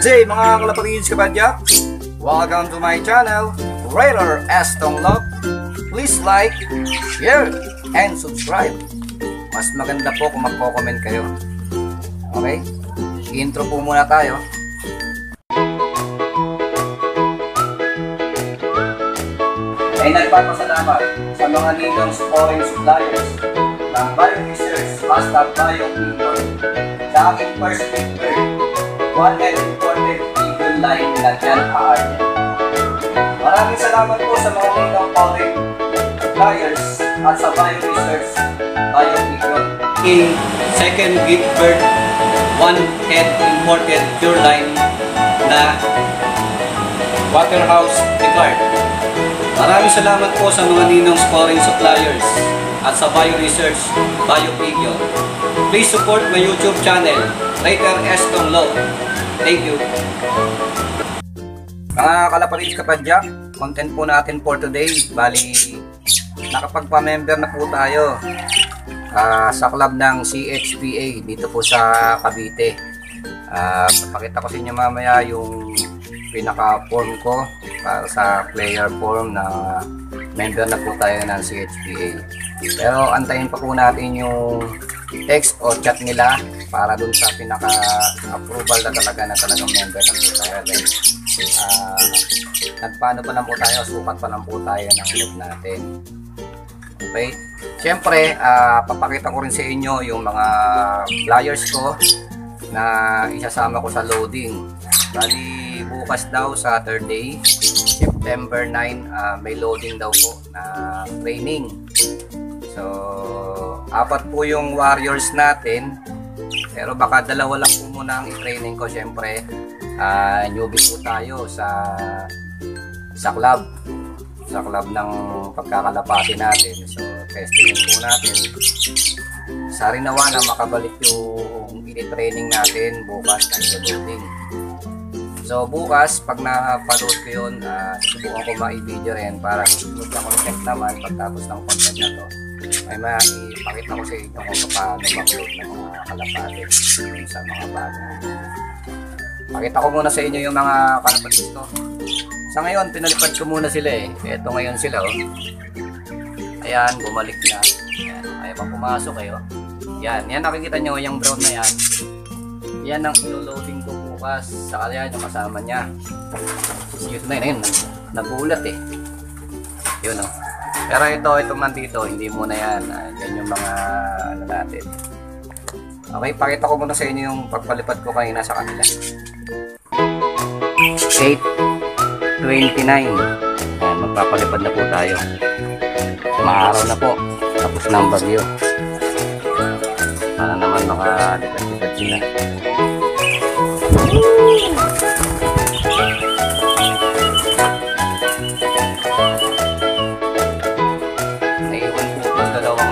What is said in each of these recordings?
day mga kalapatids kapadyak! Welcome to my channel, Raider Aston Love. Please like, share, and subscribe. Mas maganda po kung magko-comment kayo. Okay? Intro po muna tayo. Ay nagpapasalamat sa mga ninong scoring suppliers ng BioResearch #BioPinion sa aking first paper, 1 imported Eagle line na Jan Aarne. Maraming salamat po sa mga ninong scoring suppliers at sa BioResearch BioPinion. In second gift bird, 1 head imported pure line na Waterhouse Picard. Maraming salamat po sa mga ninong scoring suppliers at sa BioResearch BioPinion. Please support my YouTube channel, Raider Aston Love. Thank you. Mga kalapatids kapadyak, content po natin for today. Bali, nakapagpa-member na po tayo sa club ng CHPA dito po sa Cavite. Papakita ko sa inyo mamaya yung pinaka-form ko para sa player form na member na po tayo ng CHPA. Pero antayin pa po natin yung text o chat nila para dun sa pinaka-approval na talagang member na po tayo. Then, nagpaano pa lang po tayo, sukat pa lang po tayo ng load natin. Okay? Siyempre, papakita ko rin sa inyo yung mga flyers ko na isasama ko sa loading. Bali, bukas daw Saturday, September 9, may loading daw po na training. So, 4 po yung warriors natin, pero baka 2 lang po muna ang i-training ko. Siyempre, newbie po tayo sa club ng pagkakalapati natin. So, testing po natin. Sa rin nawa na makabalik yung i-training natin bukas na i-loading. So bukas, pag na-upload ko yun, susubukan ko ma-i-video rin para susunod na content naman pagtapos ng content na to. Ay maipakita ko sa inyo kung paano mag-upload ng mga kalapati sa mga bago. Pakita ko muna sa inyo yung mga kalapati ko. Sa ngayon, pinalipad ko muna sila eh. Ito ngayon sila oh. Ayan, bumalik na. Ayan, ayaw pang pumasok kayo. Yan nakikita nyo yung brown na yan. Yan ang ilo-loading ko bukas. Saka yan yung kasama niya. Yun na yun. Nagulat eh. Yun oh. Pero itong nandito, hindi muna yan. Yan yung mga ano natin. Okay, pakita ko muna sa inyo yung pagpalipad ko kanina sa kanila. 8:29. Magpapalipad na po tayo. Maaraw na po. Tapos ng bagyo. Para naman makalipad-lipad sila. Naiwan po ang dalawang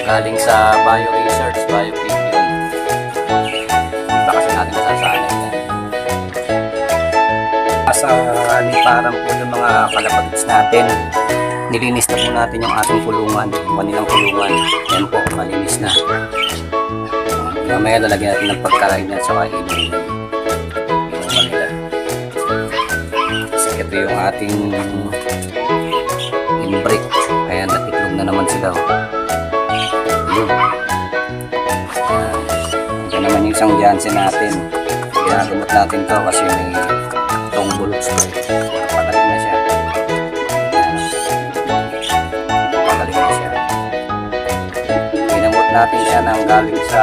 galing sa BioResearch BioPinion. Punta kasi natin nasasanay yan. Sa parang po yung mga kalapatids natin, nilinis na po natin yung ating kulungan, yung kanilang kulungan. Yan po, malinis na. Mamaya lalagyan natin ng pagkain niya sa kainin nila. Kasi ito yung ating inbreak. Ayan, natitlog na naman sila. Yun. Ito naman yung isang Jansen natin. Ginagamot natin to kasi may itong bullets ko. Pagaling na siya. Pagaling na siya. Ginamot natin siya nang galing sa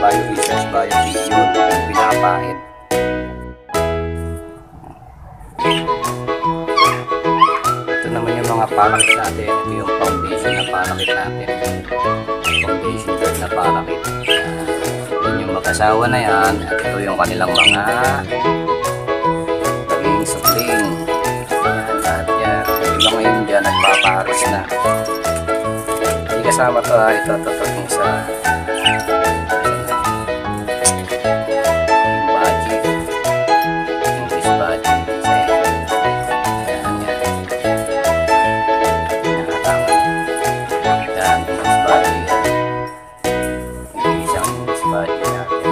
BioResearch BioPinion. Yung pinakapahit. Ito naman yung mga parakit natin. Ito yung foundation na parakit natin. Foundation guard na parakit. Yun yung mag-asawa na yan. At ito yung kanilang mga sukling. Ayan, lahat yan. Iba ngayon dyan, nagpaparis na. Hindi kasama to ha. Ito yung sa yung baji. English baji. Ayan, yan. Nakatama. Ayan, English baji. Yung isang English baji natin.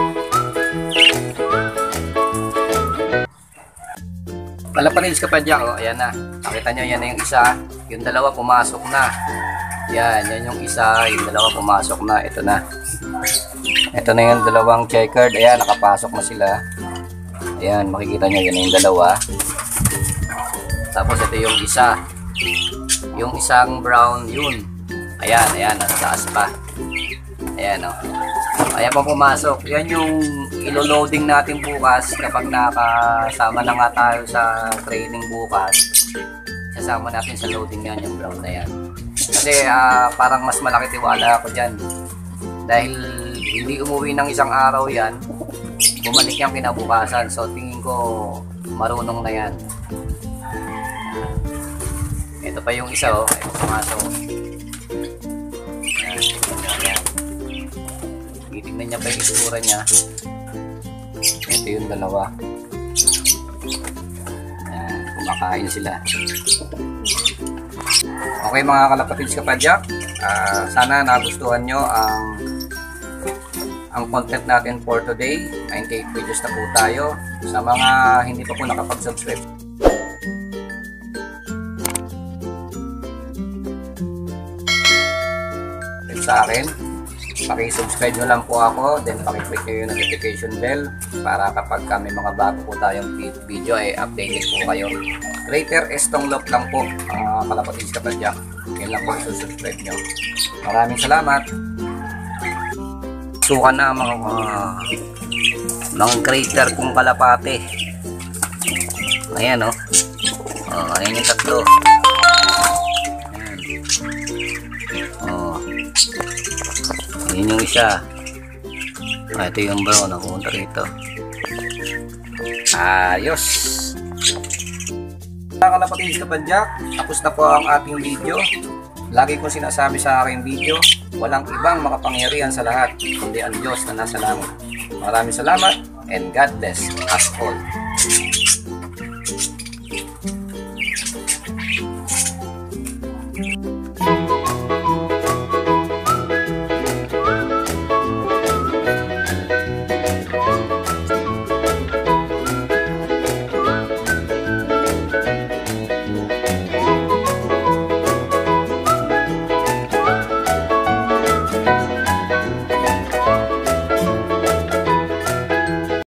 Kalapatids kapadyak, oh, ayan na. Nakita nyo, yan na yung isa. Yung dalawa pumasok na. Yan yung isa. Yung dalawa pumasok na. Ito na. Ito na yung dalawang checkered. Ayan, nakapasok na sila. Ayan, makikita nyo, yan na yung dalawa. Tapos ito yung isa. Yung isang brown, yun. Ayan, nasa taas pa. Ayan, oh. Ayan pa pumasok. Yan yung ilo-loading natin bukas kapag nakasama na nga tayo sa training bukas. Sasama natin sa loading yan, yung brown na yan. Kasi parang mas malaki tiwala ako dyan. Dahil hindi umuwi ng isang araw yan, bumalik yung kinabukasan. So tingin ko marunong na yan. Ito pa yung isa, oh. Ito pumasok. Ayan. Titignan niya pa yung istura niya. Ito yung dalawa. Ayan, kumakain sila. Okay mga kalapatids kapadyak, sana nagustuhan nyo ang content natin for today. 98 videos na po tayo. Sa mga hindi pa po nakapag-subscribe sa akin, paki-subscribe nyo lang po ako, then paki-click nyo yung notification bell para kapag may mga bago po tayong video ay updated po kayo. Greater Estong Love lang po, kalapatids kapadyak. Yan lang po subscribe nyo. Maraming salamat. Sukan na mga greater kong kalapate. Ayan, oh. Ayan yung tatlo. Ayan yung isa. Ito yung brown, nakunta rito. Ayos. Mga kalapatids kapadyak, tapos na po ang ating video. Lagi kong sinasabi sa aking video, walang ibang makapangyarihan sa lahat kundi ang Diyos na nasa langit. Maraming salamat and God bless us all.